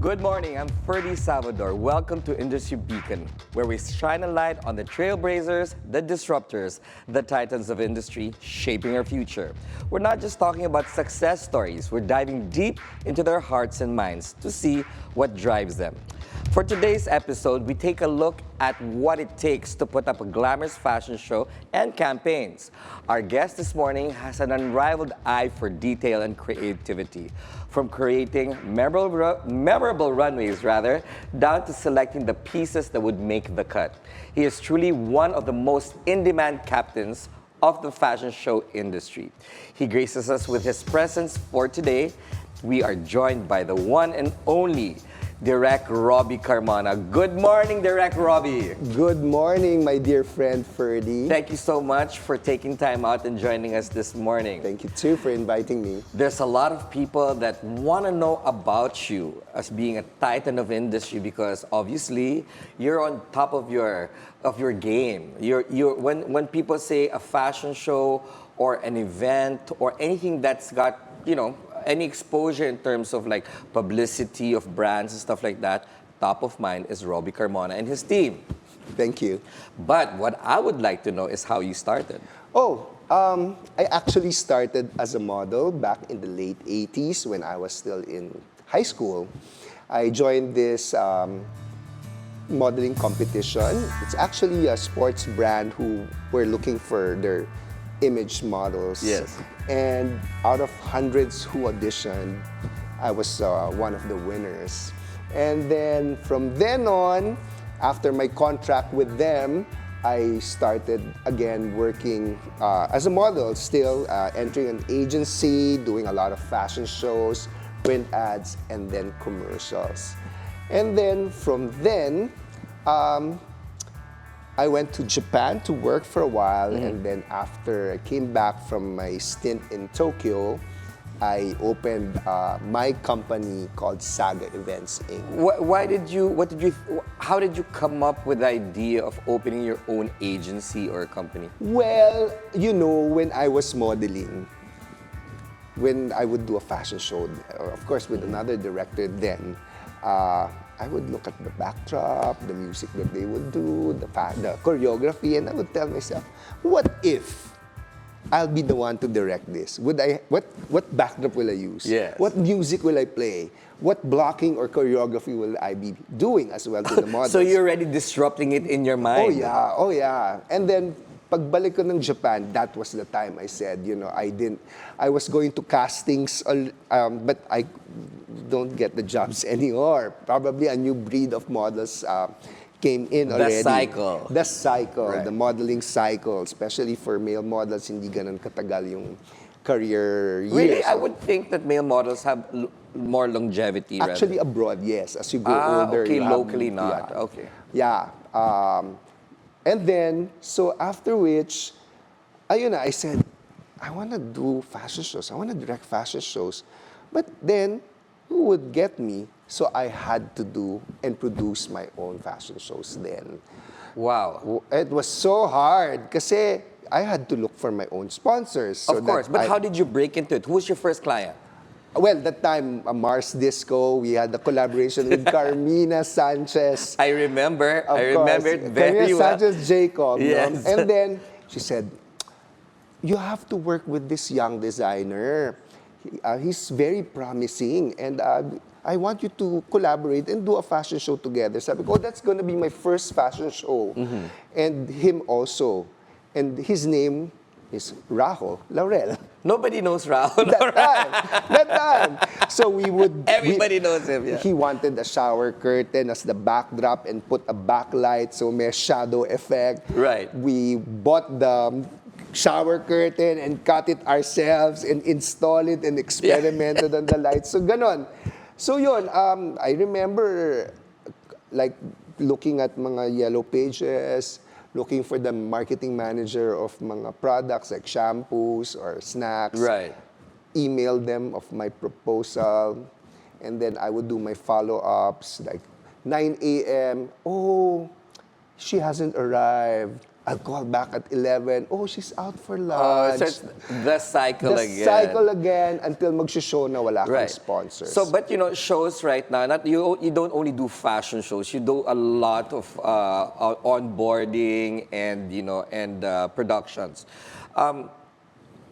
Good morning, I'm Ferdi Salvador. Welcome to Industry Beacon, where we shine a light on the trailblazers, the disruptors, the titans of industry shaping our future. We're not just talking about success stories, we're diving deep into their hearts and minds to see what drives them. For today's episode, we take a look at what it takes to put up a glamorous fashion show and campaigns. Our guest this morning has an unrivaled eye for detail and creativity. From creating memorable runways, down to selecting the pieces that would make the cut. He is truly one of the most in-demand captains of the fashion show industry. He graces us with his presence for today. We are joined by the one and only Direct Robby Carmona. Good morning, Direct Robby. Good morning, my dear friend Ferdi. Thank you so much for taking time out and joining us this morning. Thank you too for inviting me. There's a lot of people that want to know about you as being a titan of industry because obviously you're on top of your game. When people say a fashion show or an event or anything that's got, any exposure in terms of like publicity of brands and stuff like that, top of mind is Robby Carmona and his team. Thank you. But what I would like to know is how you started. I actually started as a model back in the late 80s when I was still in high school. I joined this modeling competition. It's actually a sports brand who were looking for their image models. Yes. And out of hundreds who auditioned, I was one of the winners. And then from then on, after my contract with them, I started again working as a model, still entering an agency, doing a lot of fashion shows, print ads, and then commercials. And then from then, I went to Japan to work for a while, and then after I came back from my stint in Tokyo, I opened my company called Saga Events Inc. How did you come up with the idea of opening your own agency or company? Well, when I was modeling, when I would do a fashion show, of course with another director then, I would look at the backdrop, the music that they would do, the choreography, and I would tell myself, what if I'll be the one to direct this? What backdrop will I use? Yes. What music will I play? What blocking or choreography will I be doing as well to the models? So you're already disrupting it in your mind. Oh yeah. And then, pagbalik ko ng Japan, that was the time I said, I was going to castings, but I don't get the jobs anymore. Probably a new breed of models came in already. The cycle, right. The modeling cycle, especially for male models, hindi ganun katagal yung career years. Really? I would think that male models have more longevity. Actually, abroad, yes. As you grow older, okay, you have, locally not. Yeah. Okay. Yeah. And then, so after which, I said, I want to do fashion shows. I want to direct fashion shows. But then, who would get me? So I had to do and produce my own fashion shows then. Wow. It was so hard kasi I had to look for my own sponsors. So of course, but how did you break into it? Who was your first client? Well, that time, Mars Disco, we had the collaboration with Carmina Sanchez. I remember it very Carmina well. Sanchez Jacob. Yes. And then she said, you have to work with this young designer. He's very promising, and I want you to collaborate and do a fashion show together. Sabi ko, that's going to be my first fashion show. And him also. And his name is Rahul Laurel. Nobody knows Rahul. That time. So Everybody knows him, yeah. He wanted a shower curtain as the backdrop and put a backlight so may shadow effect. Right. We bought the shower curtain and cut it ourselves and install it and experimented on the lights. So ganon. So yun, I remember like looking at mga yellow pages, looking for the marketing manager of mga products like shampoos or snacks. Right. Email them of my proposal, and then I would do my follow-ups like 9 a.m. Oh, she hasn't arrived. I'll call back at 11. Oh, she's out for Oh, lunch. so it's the cycle the again. cycle again until mag-show na wala kang Right. sponsors. So, but you know, shows right now, not you don't only do fashion shows. You do a lot of onboarding and productions.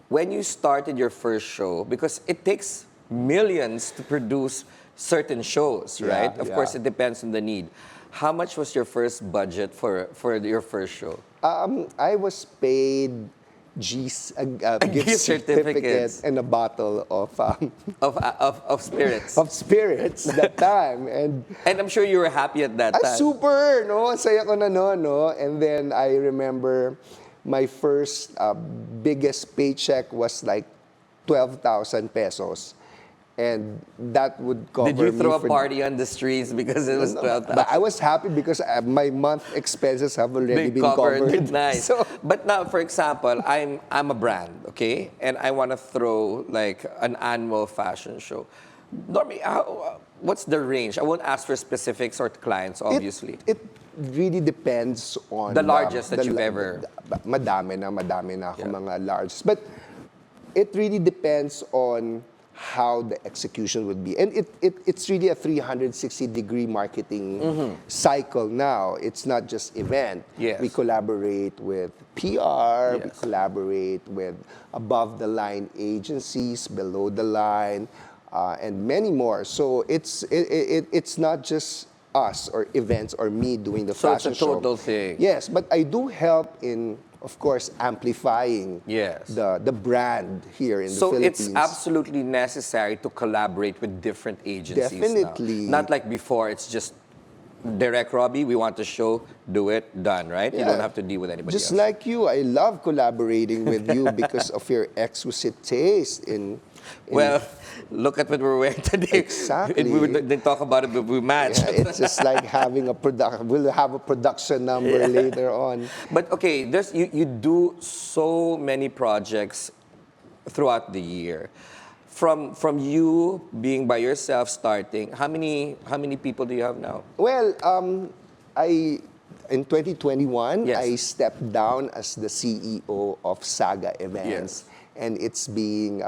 When you started your first show, because it takes millions to produce certain shows, right? Of course, it depends on the need. How much was your first budget for your first show? I was paid a gift certificate and a bottle Of spirits. of spirits that time. And I'm sure you were happy at that time. super, no? Ang saya ko na no? And then I remember my first biggest paycheck was like 12,000 pesos. And that would cover me. Did you throw a party on the streets because it was 12,000? But I was happy because my month expenses have already been covered. Nice. So, but now, for example, I'm a brand, okay, and I want to throw like an annual fashion show. Normally, what's the range? I won't ask for specifics or clients, obviously. It really depends on The largest that you've ever. Madami na ako mga large. But it really depends on how the execution would be. And it's really a 360-degree marketing cycle now. It's not just event. Yes. We collaborate with PR, we Yes. collaborate with above-the-line agencies, below-the-line, and many more. So it's not just us or events or me doing the So it's fashion a show. total thing. Yes, but I do help in, of course, amplifying Yes. the brand here in the So Philippines. it's absolutely necessary to collaborate with different agencies Definitely. now. Not like before, it's just direct Robby, we want to show, do it, done, right? You don't have to deal with anybody Just else. like you, I love collaborating with you because of your exquisite taste in Well, look at what we're wearing today. Exactly. We didn't talk about it, but we matched. yeah, it's just like having a production. We'll have a production number later on. But okay, you do so many projects throughout the year. From you being by yourself starting, how many people do you have now? Well, in 2021, Yes. I stepped down as the CEO of Saga Events, and it's being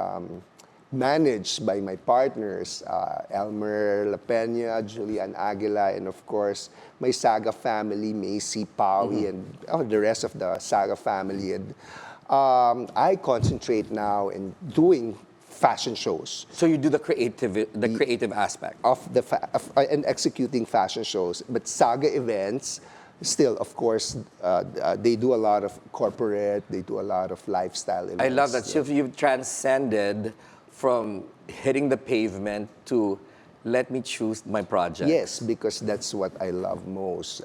managed by my partners, Elmer La Peña, Julian Aguila, and of course, my Saga family, Macy, Paui, and the rest of the Saga family. And I concentrate now in doing fashion shows So you do the creative aspect. and executing fashion shows. But Saga Events, still, of course, they do a lot of corporate, they do a lot of lifestyle events. I love that. So you've transcended from hitting the pavement to let me choose my project. Yes, because that's what I love most.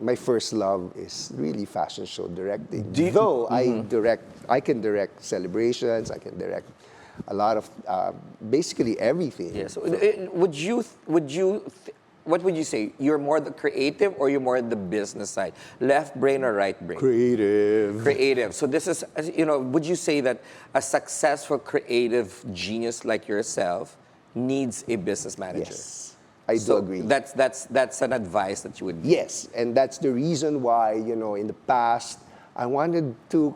My first love is really fashion show directing. Though I can direct celebrations, I can direct a lot of basically everything. Yes. What would you say? You're more the creative or you're more the business side? Left brain or right brain? Creative. Creative. So this is, would you say that a successful creative genius like yourself needs a business manager? Yes, I do agree. That's an advice that you would give. Yes, and that's the reason why, in the past, I wanted to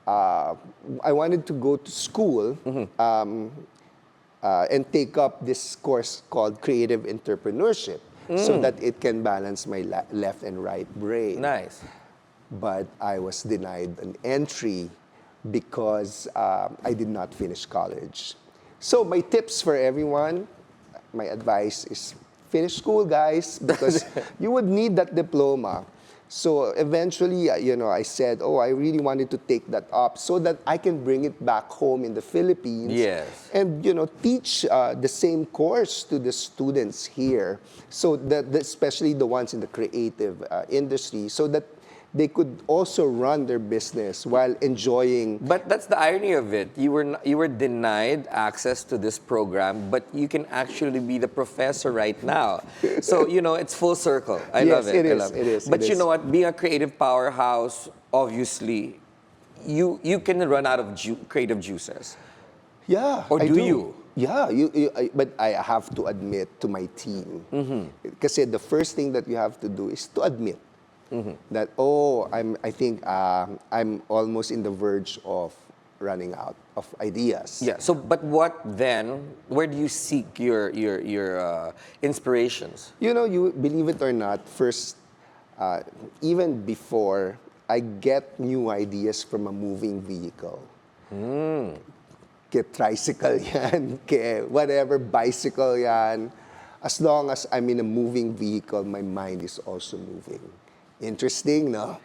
go to school and take up this course called Creative Entrepreneurship so that it can balance my left and right brain. Nice. But I was denied an entry because I did not finish college. So my tips for everyone, my advice is finish school, guys, because you would need that diploma. So eventually, I said, I really wanted to take that up so that I can bring it back home in the Philippines. Yes. And, teach the same course to the students here. So that especially the ones in the creative industry, so that they could also run their business while enjoying. But that's the irony of it. You were denied access to this program, but you can actually be the professor right now. So it's full circle. I love it. Yes, I love it is. But you know what? Being a creative powerhouse, obviously, you can run out of creative juices. Yeah. Or I do you? Yeah, but I have to admit to my team. Because the first thing that you have to do is to admit that, I think I'm almost in the verge of running out of ideas. Yeah. So, but what then? Where do you seek your inspirations? You know, you believe it or not, first, even before, I get new ideas from a moving vehicle. Ke tricycle yan, ke whatever, bicycle yan. As long as I'm in a moving vehicle, my mind is also moving. Interesting, no?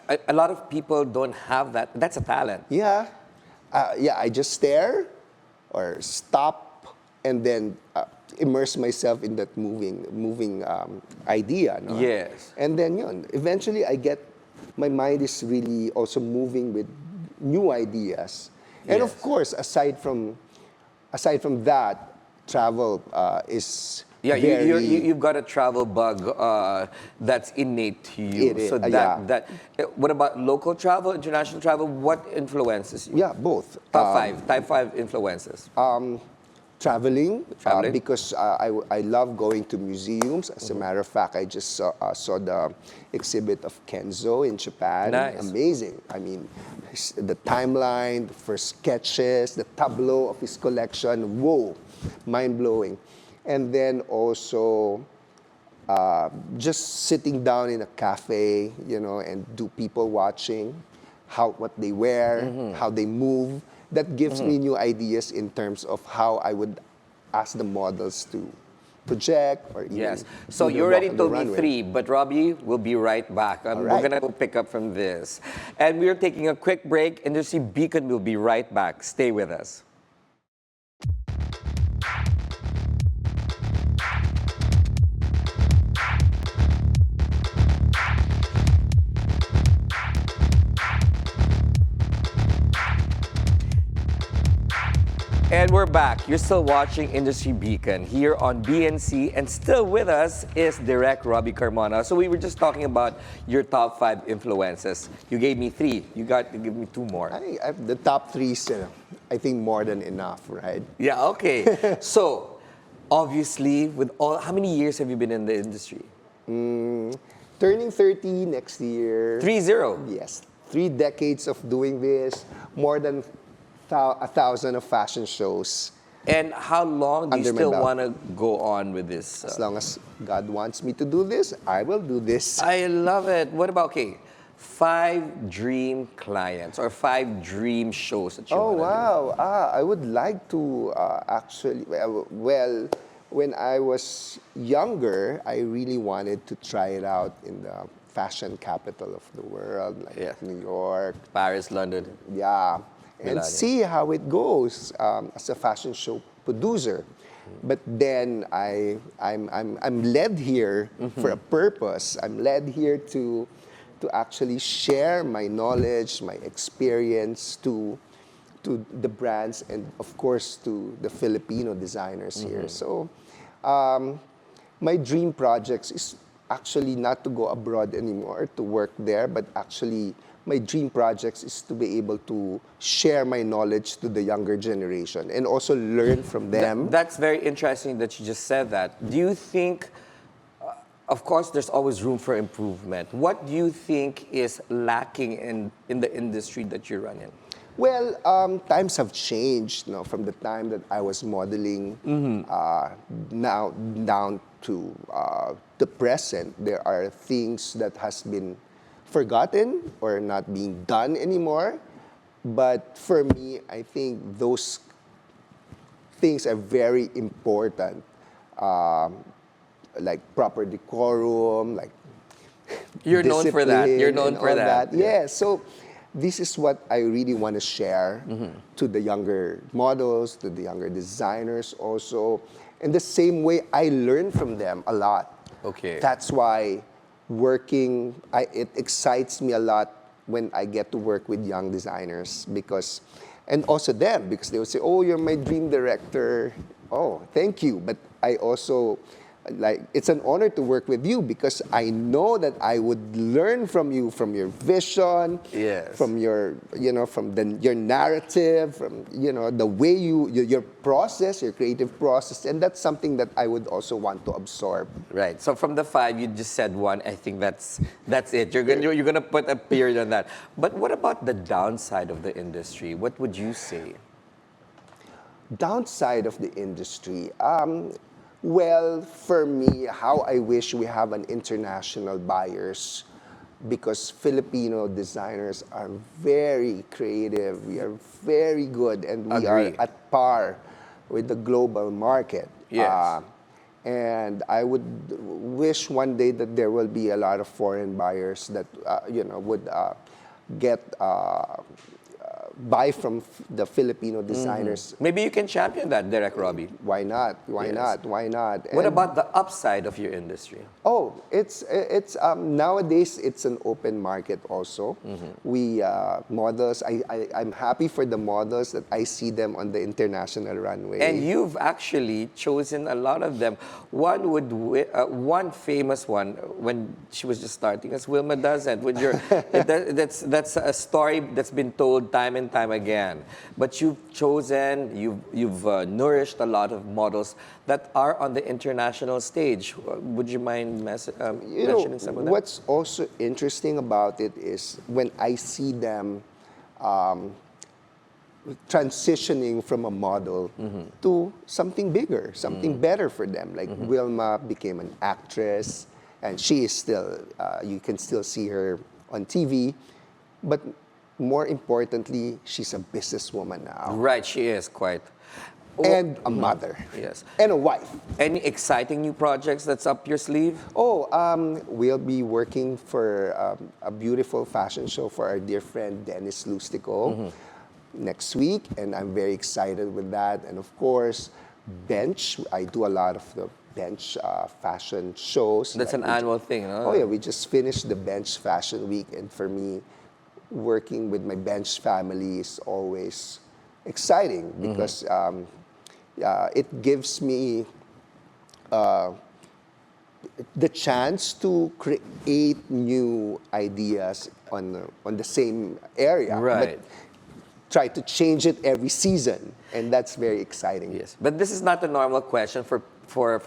A lot of people don't have that. That's a talent. Yeah. I just stare or stop and then immerse myself in that moving idea. No? Yes. And then yun, eventually my mind is really also moving with new ideas. And Yes. of course, aside from that, travel is Yeah, very... you've got a travel bug that's innate to you. It is, So what about local travel, international travel? What influences you? Yeah, both. Top five influences. Traveling, Traveling. because I love going to museums. As a matter of fact, I just saw the exhibit of Kenzo in Japan. Nice. Amazing. I mean, the timeline, the first sketches, the tableau of his collection. Whoa, mind-blowing. And then also just sitting down in a cafe, and do people watching, what they wear, how they move. That gives me new ideas in terms of how I would ask the models to project or even Yes. So do the you already walk on the told me runway. 3, but Robbie will be right back. We're right. going to go pick up from this. And we're taking a quick break. Industry Beacon will be right back. Stay with us. And we're back. You're still watching Industry Beacon here on BNC, and still with us is Direct Robby Carmona. So we were just talking about your top 5 influences. You gave me 3. You got to give me 2 more. The top 3 is, I think, more than enough, right? Yeah, okay. So, obviously, how many years have you been in the industry? Turning 30 next year. 3-0. Yes. 3 decades of doing this, more than 1,000 of fashion shows. And how long do you Under my still belt. want to go on with this? As long as God wants me to do this, I will do this. I love it. What about, 5 dream clients or 5 dream shows that you Oh, want to do? wow. I would like to actually, well, when I was younger, I really wanted to try it out in the fashion capital of the world, like Yeah. New York. Paris, London. Yeah. And Milano. see how it goes as a fashion show producer. But then I'm led here for a purpose. I'm led here to actually share my knowledge, my experience to the brands and of course to the Filipino designers here. So my dream projects is actually not to go abroad anymore to work there, but actually my dream projects is to be able to share my knowledge to the younger generation and also learn from them. That's very interesting that you just said that. Do you think, of course, there's always room for improvement. What do you think is lacking in the industry that you run in? Well, times have changed, from the time that I was modeling now down to the present. There are things that has been forgotten or not being done anymore. But for me, I think those things are very important, like proper decorum, like You're known for that. You're discipline known and for all that. Yeah, so this is what I really want to share to the younger models, to the younger designers also. In the same way, I learn from them a lot. Okay. That's why it excites me a lot when I get to work with young designers and also them, because they will say, oh, you're my dream director. Oh, thank you. But I also like it's an honor to work with you because I know that I would learn from you, from your vision, Yes. from your, your narrative, from, the way your process, your creative process, and that's something that I would also want to absorb. Right. So from the 5, you just said 1. I think that's it. You're gonna put a period on that. But what about the downside of the industry? What would you say? Downside of the industry. Well, for me, how I wish we have an international buyers because Filipino designers are very creative. We are very good and we are Agree. at par with the global market. Yes. And I would wish one day that there will be a lot of foreign buyers that would get buy from the Filipino designers. Maybe you can champion that, Direct Robby. Why not? Why Yes. not? Why not? What And- about the upside of your industry? Oh, it's nowadays it's an open market also. We models. I'm happy for the models that I see them on the international runway. And you've actually chosen a lot of them. One famous one when she was just starting, as Wilma doesn't. With your, that's a story that's been told time and time again. But you've chosen, you've nourished a lot of models that are on the international stage. Would you mind mentioning some of them? What's also interesting about it is when I see them transitioning from a model to something bigger, something better for them. Like Wilma became an actress, and she is still, you can still see her on TV, but more importantly, she's a businesswoman now. Right, she is quite. And a mother. Yes. And a wife. Any exciting new projects that's up your sleeve? Oh, we'll be working for a beautiful fashion show for our dear friend Dennis Lustico next week, and I'm very excited with that. And of course, Bench. I do a lot of the Bench fashion shows. That's an annual thing, no? Oh yeah, we just finished the Bench Fashion Week, and for me, working with my Bench family is always exciting because it gives me the chance to create new ideas on the same area, Right. but try to change it every season, and that's very exciting. Yes, but this is not a normal question for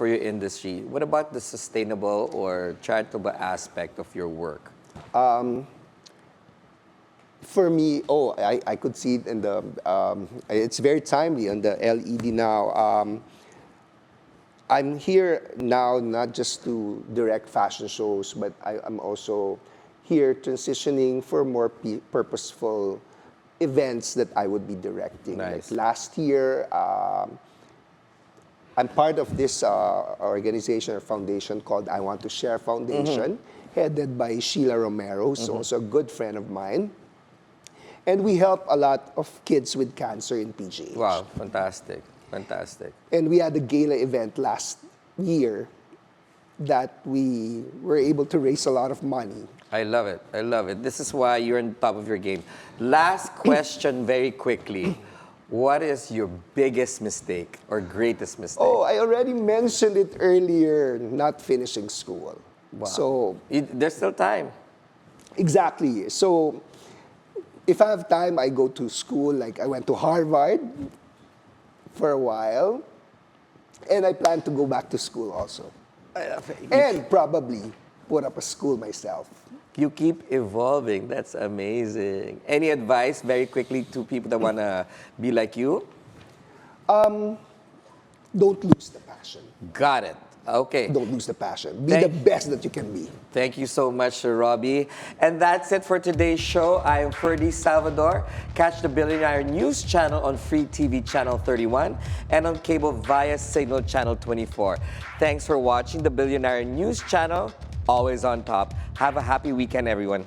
your industry. What about the sustainable or charitable aspect of your work? For me, I could see it in the, it's very timely on the LED now. I'm here now not just to direct fashion shows, but I'm also here transitioning for more purposeful events that I would be directing. Nice. Like last year, I'm part of this organization or foundation called I Want to Share Foundation, headed by Sheila Romero, who's also a good friend of mine. And we help a lot of kids with cancer in PGH. Wow, fantastic, fantastic. And we had a gala event last year that we were able to raise a lot of money. I love it, I love it. This is why you're on top of your game. Last question very quickly. What is your biggest mistake or greatest mistake? Oh, I already mentioned it earlier, not finishing school. Wow. So, There's still time. exactly. So, if I have time, I go to school. Like I went to Harvard for a while, and I plan to go back to school also. And probably put up a school myself. You keep evolving. That's amazing. Any advice very quickly to people that want to be like you? Don't lose the passion. Got it. Okay. Don't lose the passion. Be the best that you can be. Thank you so much, Robby. And that's it for today's show. I am Ferdi Salvador. Catch the Billionaire News channel on Free TV Channel 31 and on cable via Cignal Channel 24. Thanks for watching the Billionaire News channel. Always on top. Have a happy weekend, everyone.